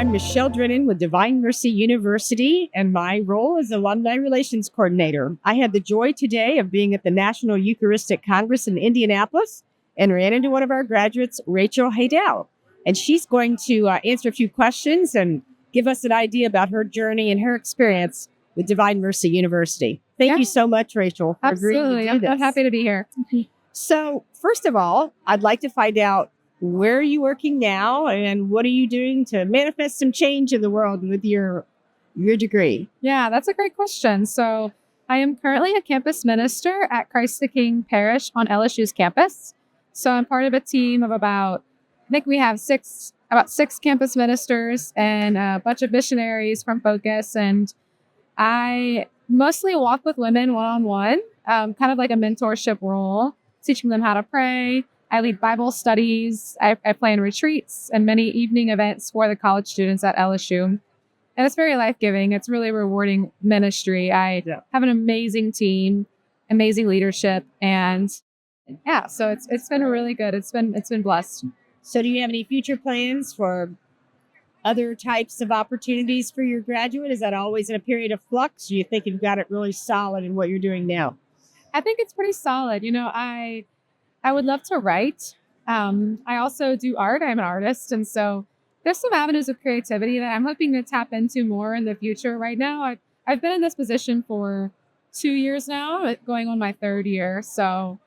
I'm Michele Drennen with Divine Mercy University, and my role is Alumni Relations Coordinator. I had the joy today of being at the National Eucharistic Congress in Indianapolis and ran into one of our graduates, Rachel Haydel. And she's going to answer a few questions and give us an idea about her journey and her experience with Divine Mercy University. Thank you so much, Rachel, for agreeing to do this. I'm happy to be here. So, first of all, I'd like to find out, where are you working now and what are you doing to manifest some change in the world with your degree? Yeah, that's a great question. So I am currently a campus minister at Christ the King Parish on LSU's campus. So I'm part of a team of I think we have about six campus ministers and a bunch of missionaries from Focus. And I mostly walk with women one-on-one, kind of like a mentorship role, teaching them how to pray. I lead Bible studies. I plan retreats and many evening events for the college students at LSU. And it's very life-giving. It's really rewarding ministry. I have an amazing team, amazing leadership. And yeah, so it's been really good. It's been blessed. So do you have any future plans for other types of opportunities for your graduate? Is that always in a period of flux? Do you think you've got it really solid in what you're doing now? I think it's pretty solid. I would love to write. I also do art. I'm an artist. And so there's some avenues of creativity that I'm hoping to tap into more in the future. Right now, I've been in this position for 2 years now, going on my third year. So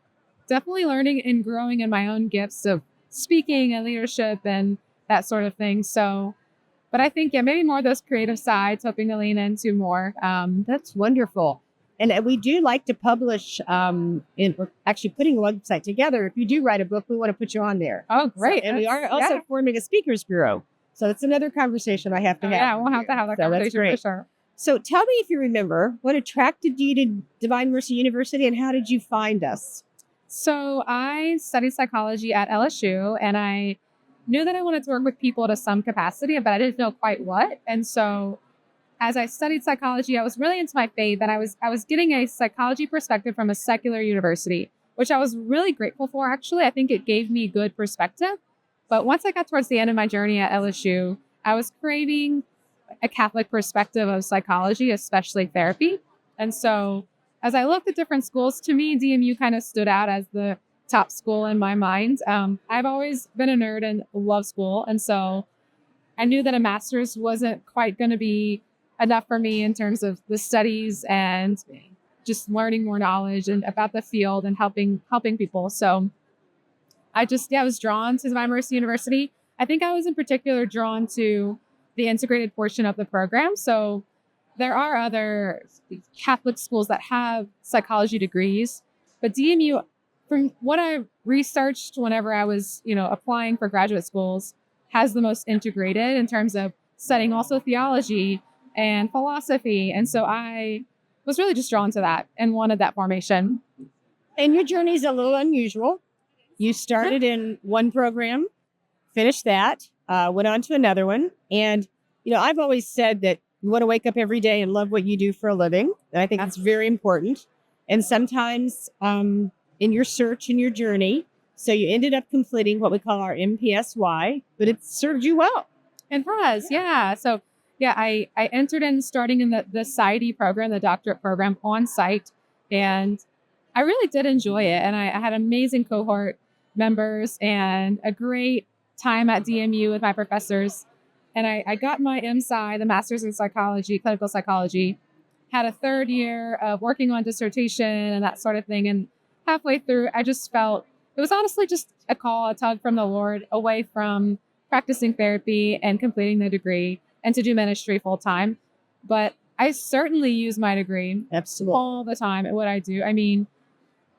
definitely learning and growing in my own gifts of speaking and leadership and that sort of thing. So, but I think, maybe more of those creative sides, hoping to lean into more. That's wonderful. And we do like to publish, we're actually putting a website together. If you do write a book, we want to put you on there. Oh, great. So, and we are also forming a speakers bureau. So that's another conversation I have to have. Yeah, we'll have to have that conversation for sure. So tell me, if you remember, what attracted you to Divine Mercy University and how did you find us? So I studied psychology at LSU, and I knew that I wanted to work with people to some capacity, but I didn't know quite what. And so as I studied psychology, I was really into my faith, and I was getting a psychology perspective from a secular university, which I was really grateful for, actually. I think it gave me good perspective. But once I got towards the end of my journey at LSU, I was craving a Catholic perspective of psychology, especially therapy. And so as I looked at different schools, to me, DMU kind of stood out as the top school in my mind. I've always been a nerd and love school. And so I knew that a master's wasn't quite going to be enough for me in terms of the studies and just learning more knowledge and about the field and helping people. So I was drawn to Divine Mercy University. I think I was in particular drawn to the integrated portion of the program. So there are other Catholic schools that have psychology degrees, but DMU, from what I researched whenever I was, applying for graduate schools, has the most integrated in terms of studying also theology and philosophy. And so I was really just drawn to that and wanted that formation. And your journey is a little unusual. You started in one program, finished that, went on to another one. And, I've always said that you want to wake up every day and love what you do for a living. And I think that's very important. And sometimes in your search and your journey, so you ended up completing what we call our MPSY, but it served you well. It has, yeah. So I entered in starting in the PsyD program, the doctorate program on site, and I really did enjoy it. And I had amazing cohort members and a great time at DMU with my professors. And I got my MPsy, the Master's in Psychology, Clinical Psychology, had a third year of working on dissertation and that sort of thing. And halfway through, I just felt it was honestly just a call, a tug from the Lord away from practicing therapy and completing the degree and to do ministry full time. But I certainly use my degree all the time at what I do. I mean,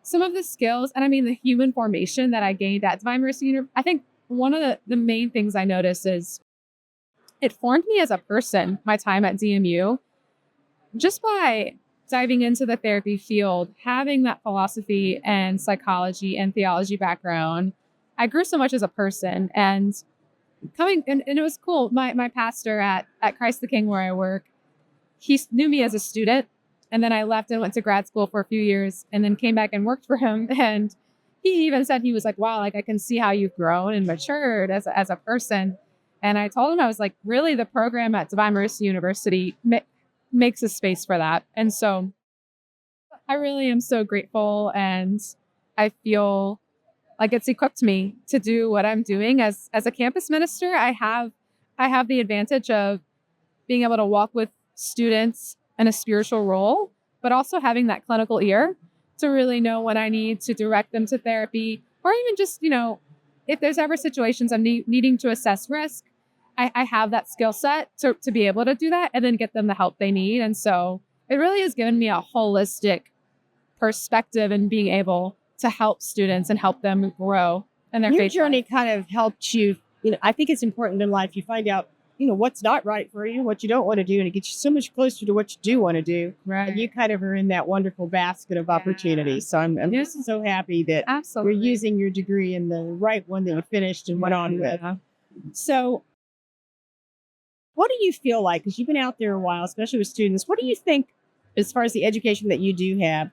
some of the skills and the human formation that I gained at Divine Mercy University, I think one of the main things I noticed is it formed me as a person, my time at DMU, just by diving into the therapy field, having that philosophy and psychology and theology background. I grew so much as a person, and it was cool. My pastor at Christ the King, where I work, he knew me as a student, and then I left and went to grad school for a few years and then came back and worked for him. And he even said, he was like, wow, like I can see how you've grown and matured as a person. And I told him, I was like, really, the program at Divine Mercy University makes a space for that. And so I really am so grateful, and I feel like it's equipped me to do what I'm doing as a campus minister. I have the advantage of being able to walk with students in a spiritual role, but also having that clinical ear to really know when I need to direct them to therapy, or even just, if there's ever situations I'm needing to assess risk, I have that skill set to be able to do that and then get them the help they need. And so it really has given me a holistic perspective in being able to help students and help them grow in their Your faith journey life. kind of helped you. I think it's important in life you find out, what's not right for you, what you don't want to do, and it gets you so much closer to what you do want to do. Right. And you kind of are in that wonderful basket of opportunities. So I'm Yeah. just so happy that Absolutely. you're using your degree in the right one that you finished and went on with. Yeah. So what do you feel like, because you've been out there a while, especially with students, what do you think as far as the education that you do have?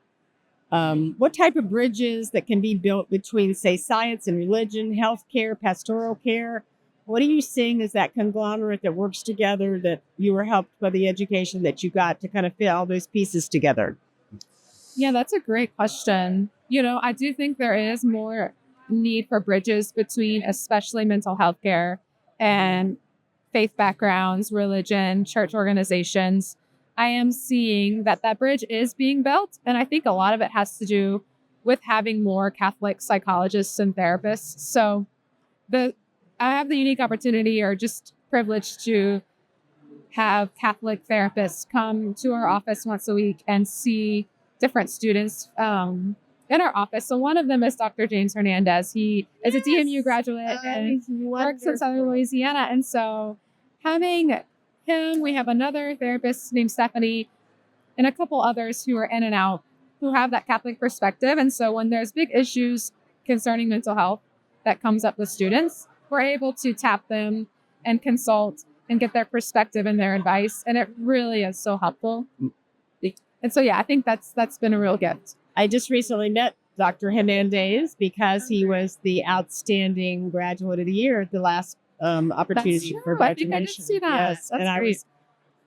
What type of bridges that can be built between, say, science and religion, healthcare, pastoral care? What are you seeing as that conglomerate that works together, that you were helped by the education that you got to kind of fit all those pieces together? Yeah, that's a great question. I do think there is more need for bridges between especially mental health care and faith backgrounds, religion, church organizations. I am seeing that bridge is being built. And I think a lot of it has to do with having more Catholic psychologists and therapists. So I have the unique opportunity, or just privilege, to have Catholic therapists come to our office once a week and see different students in our office. So one of them is Dr. James Hernandez. He is a DMU graduate and works in Southern Louisiana. And so having him, we have another therapist named Stephanie, and a couple others who are in and out, who have that Catholic perspective. And so when there's big issues concerning mental health that comes up with students, we're able to tap them and consult and get their perspective and their advice. And it really is so helpful. And so, I think that's been a real gift. I just recently met Dr. Hernandez because he was the outstanding graduate of the year at the last opportunity for graduation. I think I did see that. Yes, That's and great.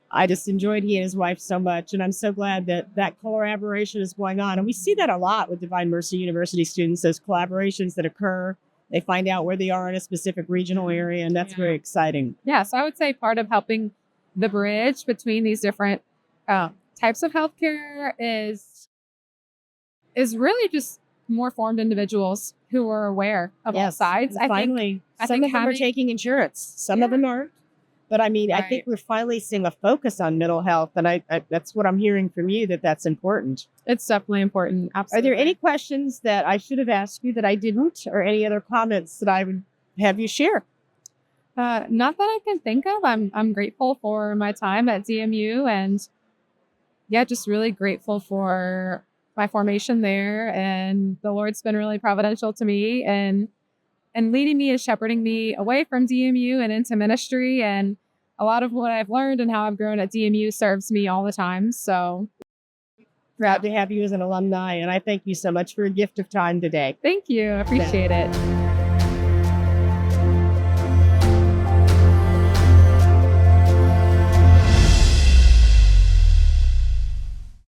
I just enjoyed he and his wife so much, and I'm so glad that collaboration is going on. And we see that a lot with Divine Mercy University students, those collaborations that occur. They find out where they are in a specific regional area, and that's very exciting. Yeah, so I would say part of helping the bridge between these different types of healthcare is really just more formed individuals who are aware of all sides. Finally, I some think of them are taking insurance, some of them aren't. But I mean, I think we're finally seeing a focus on mental health, and I that's what I'm hearing from you, that's important. It's definitely important. Absolutely. Are there any questions that I should have asked you that I didn't, or any other comments that I would have you share? Not that I can think of. I'm grateful for my time at DMU, and just really grateful for my formation there. And the Lord's been really providential to me and leading me and shepherding me away from DMU and into ministry. And a lot of what I've learned and how I've grown at DMU serves me all the time. So Proud to have you as an alumni, and I thank you so much for a gift of time today. thank you. I appreciate it.